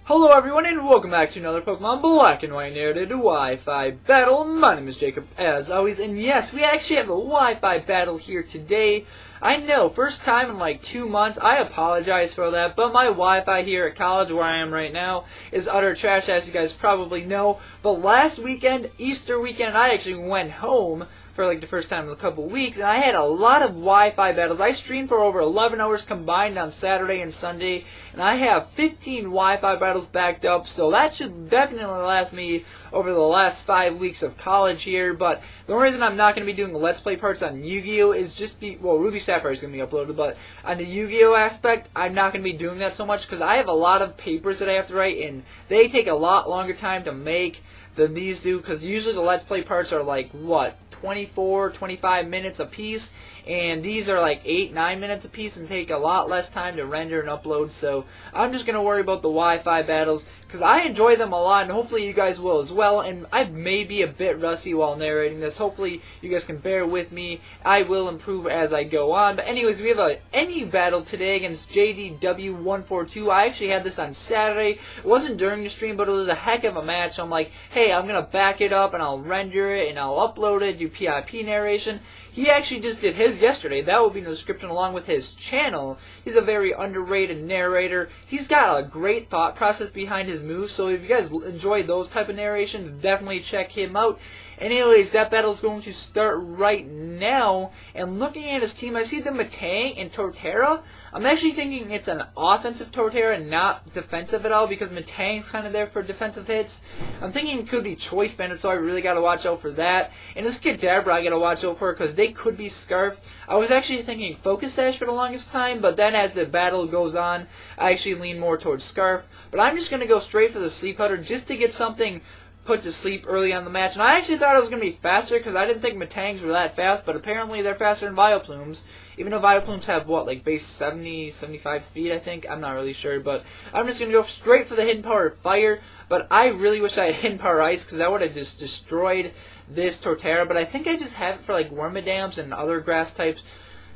Hello everyone and welcome back to another Pokemon Black and White Narrated Wi-Fi battle. My name is Jacob as always, and yes, we actually have a Wi-Fi battle here today. I know, first time in like 2 months, I apologize for that, but my Wi-Fi here at college where I am right now is utter trash, as you guys probably know. But last weekend, Easter weekend, I actually went home for like the first time in a couple weeks, and I had a lot of Wi-Fi battles. I streamed for over 11 hours combined on Saturday and Sunday, and I have 15 Wi-Fi battles backed up, so that should definitely last me over the last 5 weeks of college here. But the only reason I'm not going to be doing the Let's Play parts on Yu-Gi-Oh! Is just well, Ruby Sapphire is going to be uploaded, but on the Yu-Gi-Oh! Aspect, I'm not going to be doing that so much because I have a lot of papers that I have to write, and they take a lot longer time to make than these do, because usually the Let's Play parts are like, what, 24, 25 minutes a piece, and these are like 8, 9 minutes a piece and take a lot less time to render and upload. So I'm just going to worry about the Wi-Fi battles because I enjoy them a lot, and hopefully you guys will as well. And I may be a bit rusty while narrating this. Hopefully you guys can bear with me. I will improve as I go on. But anyways, we have a NU battle today against jdw142. I actually had this on Saturday. It wasn't during the stream, but it was a heck of a match. So I'm like, hey, I'm going to back it up and I'll render it and I'll upload it, do PIP narration. He actually just did his yesterday. That will be in the description along with his channel. He's a very underrated narrator. He's got a great thought process behind his moves, so if you guys enjoy those type of narrations, definitely check him out. Anyways, that battle is going to start right now, and looking at his team, I see the Metang and Torterra. I'm actually thinking it's an offensive Torterra, not defensive at all, because Metang's kind of there for defensive hits. I'm thinking it could be Choice Banded, so I really got to watch out for that. And this Kadabra I got to watch out for, because they could be Scarfed. I was actually thinking Focus Sash for the longest time, but then as the battle goes on, I actually lean more towards Scarf. But I'm just going to go straight for the Sleep Powder, just to get something put to sleep early on the match. And I actually thought it was going to be faster because I didn't think Metangs were that fast, but apparently they're faster than Vileplumes. Even though Vileplumes have, what, like base 70, 75 speed, I think? I'm not really sure, but I'm just going to go straight for the Hidden Power Fire. But I really wish I had Hidden Power Ice because I would have just destroyed this Torterra. But I think I just have it for like Wormadams and other grass types.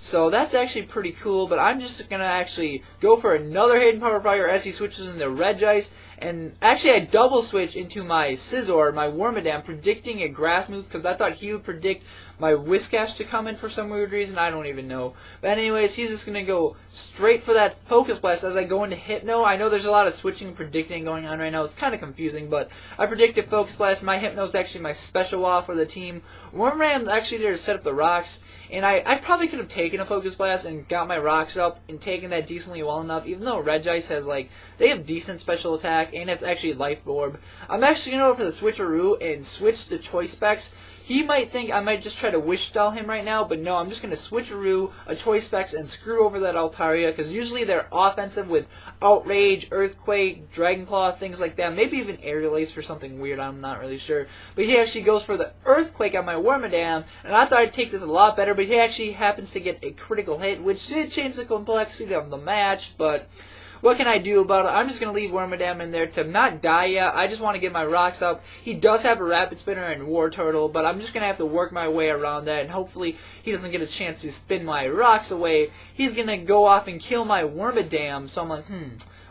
So that's actually pretty cool, but I'm just going to actually go for another Hidden Power Fire as he switches into Regice. And actually I double switch into my Scizor, my Wormadam, predicting a grass move because I thought he would predict my Whiscash to come in for some weird reason. I don't even know. But anyways, he's just going to go straight for that Focus Blast as I go into Hypno. I know there's a lot of switching and predicting going on right now. It's kind of confusing, but I predicted Focus Blast. My Hypno is actually my special off for the team. Wormadam's actually there to set up the rocks. And I probably could have taken a Focus Blast and got my rocks up and taken that decently well enough, even though Regice has, like, they have decent special attack, and it's actually Life Orb. I'm actually going to go for the Switcheroo and switch the Choice Specs. He might think I might just try to Wish Style him right now, but no, I'm just going to Switcheroo a Choice Specs and screw over that Altaria, because usually they're offensive with Outrage, Earthquake, Dragon Claw, things like that. Maybe even Aerial Ace for something weird, I'm not really sure. But he actually goes for the Earthquake on my Wormadam, and I thought I'd take this a lot better, but he actually happens to get a critical hit, which did change the complexity of the match, but what can I do about it? I'm just going to leave Wormadam in there to not die yet. I just want to get my rocks up. He does have a Rapid Spinner and War Turtle, but I'm just going to have to work my way around that, and hopefully he doesn't get a chance to spin my rocks away. He's going to go off and kill my Wormadam, so I'm like,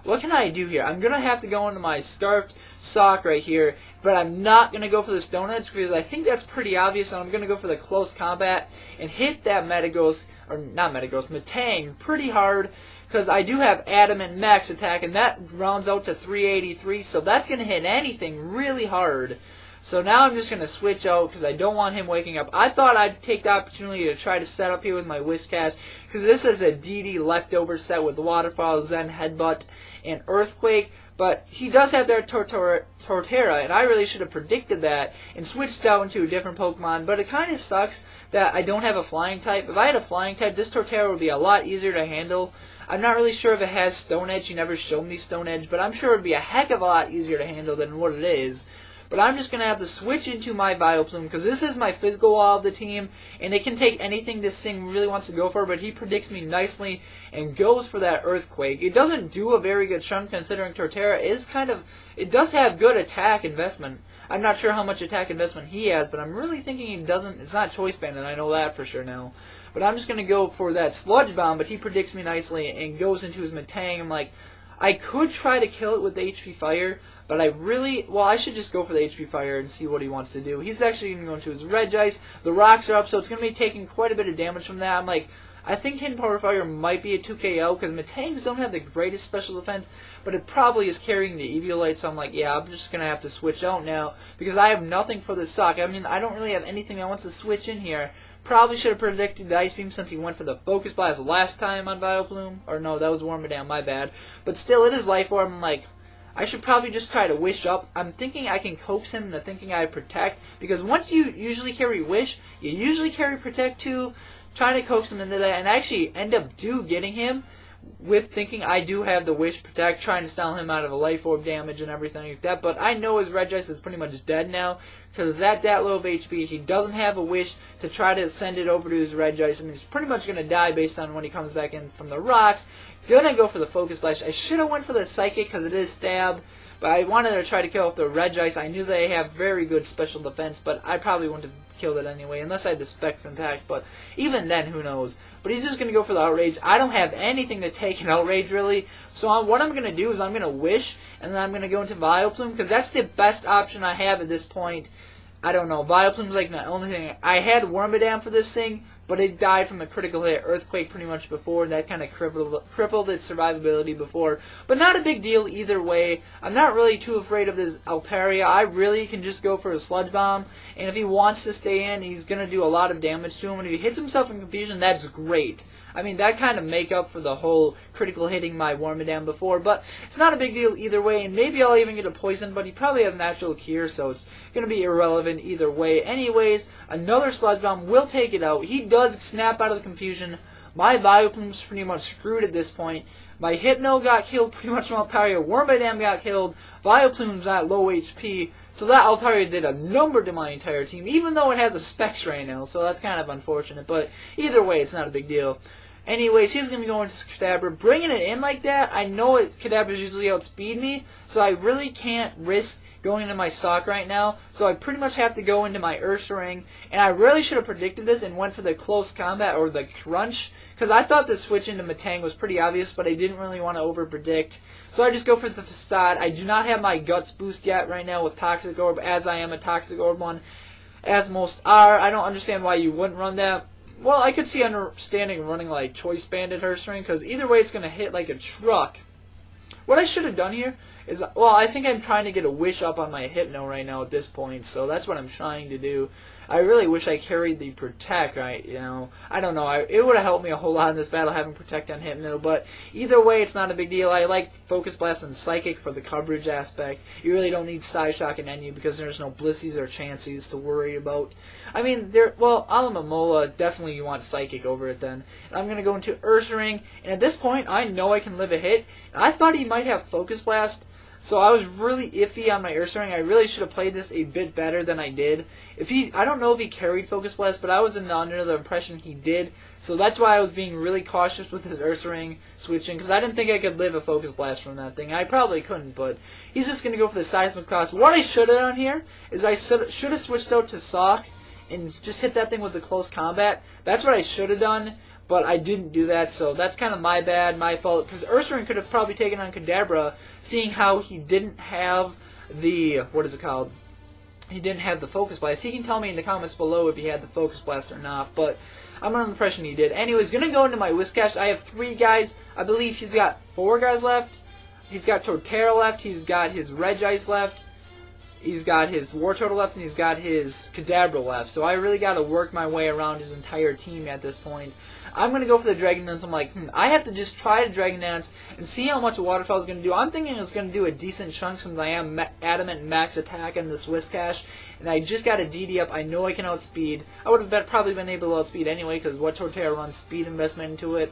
what can I do here? I'm going to have to go into my Scarfed Sock right here, but I'm not going to go for the Stone Edge because I think that's pretty obvious, and I'm going to go for the Close Combat and hit that Metagross, or not Metagross, Metang pretty hard, because I do have Adamant Max Attack, and that rounds out to 383, so that's going to hit anything really hard. So now I'm just going to switch out because I don't want him waking up. I thought I'd take the opportunity to try to set up here with my Whiscash, because this is a DD leftover set with Waterfall, Zen, Headbutt, and Earthquake. But he does have their Torterra, and I really should have predicted that and switched out into a different Pokemon. But it kind of sucks that I don't have a Flying type. If I had a Flying type, this Torterra would be a lot easier to handle. I'm not really sure if it has Stone Edge. He never showed me Stone Edge, but I'm sure it would be a heck of a lot easier to handle than what it is. But I'm just going to have to switch into my Vileplume because this is my physical wall of the team, and it can take anything this thing really wants to go for, but he predicts me nicely and goes for that Earthquake. It doesn't do a very good chunk considering Torterra is kind of, it does have good attack investment. I'm not sure how much attack investment he has, but I'm really thinking he doesn't, it's not Choice Band, and I know that for sure now. But I'm just going to go for that Sludge Bomb, but he predicts me nicely and goes into his Metang. I'm like, I could try to kill it with the HP Fire, but I should just go for the HP Fire and see what he wants to do. He's actually going to go into his Regice. The rocks are up, so it's going to be taking quite a bit of damage from that. I think Hidden Power Fire might be a 2KO, because Metangs don't have the greatest special defense, but it probably is carrying the Eviolite, so I'm like, yeah, I'm just going to have to switch out now, because I have nothing for the stock. I mean, I don't really have anything I want to switch in here. Probably should have predicted the Ice Beam since he went for the Focus Blast last time on Vileplume. Or no, that was Wormadam, my bad. But still, it is Life Orb. I'm like, I should probably just try to Wish up. I'm thinking I can coax him into thinking I Protect, because once you usually carry Wish, you usually carry Protect too. Trying to coax him into that, and actually end up getting him with thinking I do have the Wish Protect, trying to style him out of a Life Orb damage and everything like that. But I know his Regice is pretty much dead now, because that low of HP, he doesn't have a Wish to try to send it over to his Regice, and he's pretty much going to die based on when he comes back in from the rocks. Gonna go for the Focus Blast. I should have went for the Psychic, because it is Stab, but I wanted to try to kill off the Regice. I knew they have very good special defense, but I probably wouldn't have killed it anyway, unless I had the Specs intact, but even then, who knows. But he's just going to go for the Outrage. I don't have anything to take an Outrage, really, so what I'm going to do is I'm going to Wish, and then I'm going to go into Vileplume, because that's the best option I have at this point. I don't know, Vileplume's like the only thing. I had Wormadam for this thing, but it died from a critical hit Earthquake pretty much before, and that kind of crippled its survivability before. But not a big deal either way. I'm not really too afraid of this Altaria. I really can just go for a Sludge Bomb, and if he wants to stay in, he's going to do a lot of damage to him. And if he hits himself in confusion, that's great. I mean, that kind of make up for the whole critical hitting my Wormadam before, but it's not a big deal either way, and maybe I'll even get a poison, but he probably has natural cure, so it's going to be irrelevant either way. Anyways, another Sludge Bomb will take it out. He does snap out of the confusion. My Vileplume's pretty much screwed at this point. My Hypno got killed pretty much from Altaria. Wormadam got killed. Vileplume's at low HP. So that Altaria did a number to my entire team, even though it has a Specs right now, so that's kind of unfortunate. But either way, it's not a big deal. Anyways, he's going to go into Kadabra. Bringing it in like that, I know Kadabra's usually outspeed me, so I really can't risk going into my stock right now. So I pretty much have to go into my Ursaring, and I really should have predicted this and went for the Close Combat or the Crunch, because I thought the switch into Metang was pretty obvious, but I didn't really want to over-predict. So I just go for the Facade. I do not have my Guts boost yet right now with Toxic Orb, as I am a Toxic Orb one, as most are. I don't understand why you wouldn't run that. Well, I could see understanding running like Choice Banded Ursaring, because either way it's going to hit like a truck. What I should have done here is, well, I think I'm trying to get a Wish up on my Hypno right now at this point, so that's what I'm trying to do. I really wish I carried the Protect, right, you know. I don't know, it would have helped me a whole lot in this battle having Protect on Hypno, but either way, it's not a big deal. I like Focus Blast and Psychic for the coverage aspect. You really don't need Psyshock and NU because there's no Blissies or Chanseys to worry about. I mean, well, Alamamola, definitely you want Psychic over it then. And I'm going to go into Ursaring, and at this point, I know I can live a hit. I thought he might have Focus Blast, so I was really iffy on my Ursaring. I really should have played this a bit better than I did. I don't know if he carried Focus Blast, but I was under the impression he did. So that's why I was being really cautious with his Ursaring switching, because I didn't think I could live a Focus Blast from that thing. I probably couldn't, but he's just going to go for the Seismic Toss. What I should have done here is I should have switched out to Sock and just hit that thing with the Close Combat. That's what I should have done. But I didn't do that, so that's kind of my bad, my fault. Because Ursaring could have probably taken on Kadabra, seeing how he didn't have the, he didn't have the Focus Blast. He can tell me in the comments below if he had the Focus Blast or not, but I'm under the impression he did. Anyways, going to go into my Whiscash. I have 3 guys. I believe he's got 4 guys left. He's got Torterra left. He's got his Regice left. He's got his Wartortle left, and he's got his Kadabra left. So I really got to work my way around his entire team at this point. I'm going to go for the Dragon Dance. I'm like, I have to just try to Dragon Dance and see how much Waterfall is going to do. I'm thinking it's going to do a decent chunk since I am Adamant Max Attack in this Whiscash. And I just got a DD up. I know I can outspeed. I would have probably been able to outspeed anyway, because what Torterra runs speed investment into it.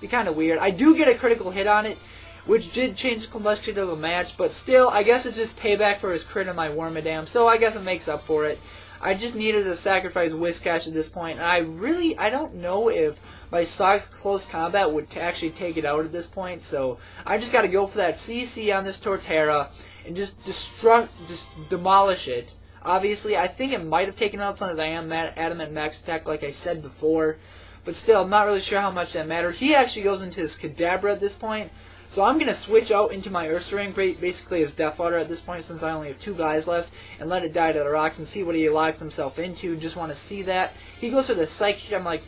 Be kind of weird. I do get a critical hit on it, which did change the complexity of the match, but still, I guess it's just payback for his crit on my Wormadam, so I guess it makes up for it. I just needed to sacrifice Whiscash at this point, and I don't know if my Sock's Close Combat would actually take it out at this point, so I just got to go for that CC on this Torterra and just demolish it. Obviously, I think it might have taken out since I am Adamant Max Attack, like I said before, but still, I'm not really sure how much that mattered. He actually goes into his Kadabra at this point, So I'm going to switch out into my Ursa Ring, basically as Death Water at this point since I only have 2 guys left, and let it die to the rocks and see what he locks himself into. Just want to see that. He goes for the Psychic. I'm like,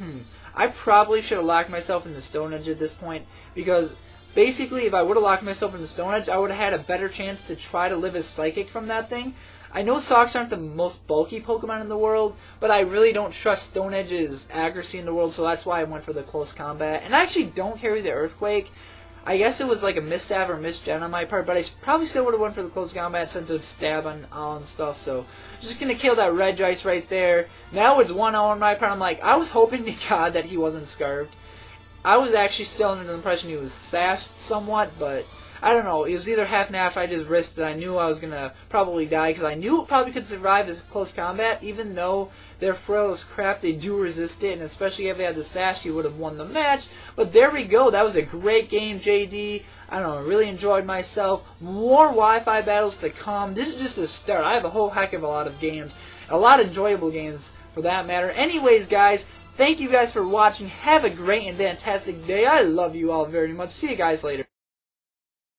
I probably should have locked myself into Stone Edge at this point, because basically if I would have locked myself into Stone Edge, I would have had a better chance to try to live as Psychic from that thing. I know Socks aren't the most bulky Pokemon in the world, but I really don't trust Stone Edge's accuracy in the world, so that's why I went for the close combat. And I actually don't carry the Earthquake. I guess it was like a missav or misgen on my part, but I probably still would have went for the close combat since it's stab on all and stuff. So just gonna kill that Regice right there. Now it's 1-0 on my part. I'm like, I was hoping to God that he wasn't Scarfed. I was actually still under the impression he was sashed somewhat, but I don't know. It was either half and half. I just risked it. I knew I was gonna probably die because I knew it probably could survive as close combat, even though they're frail as crap. They do resist it, and especially if they had the sash, you would have won the match. But there we go. That was a great game, JD. I don't know. I really enjoyed myself. More Wi-Fi battles to come. This is just the start. I have a whole heck of a lot of games, a lot of enjoyable games for that matter. Anyways, guys, thank you guys for watching. Have a great and fantastic day. I love you all very much. See you guys later.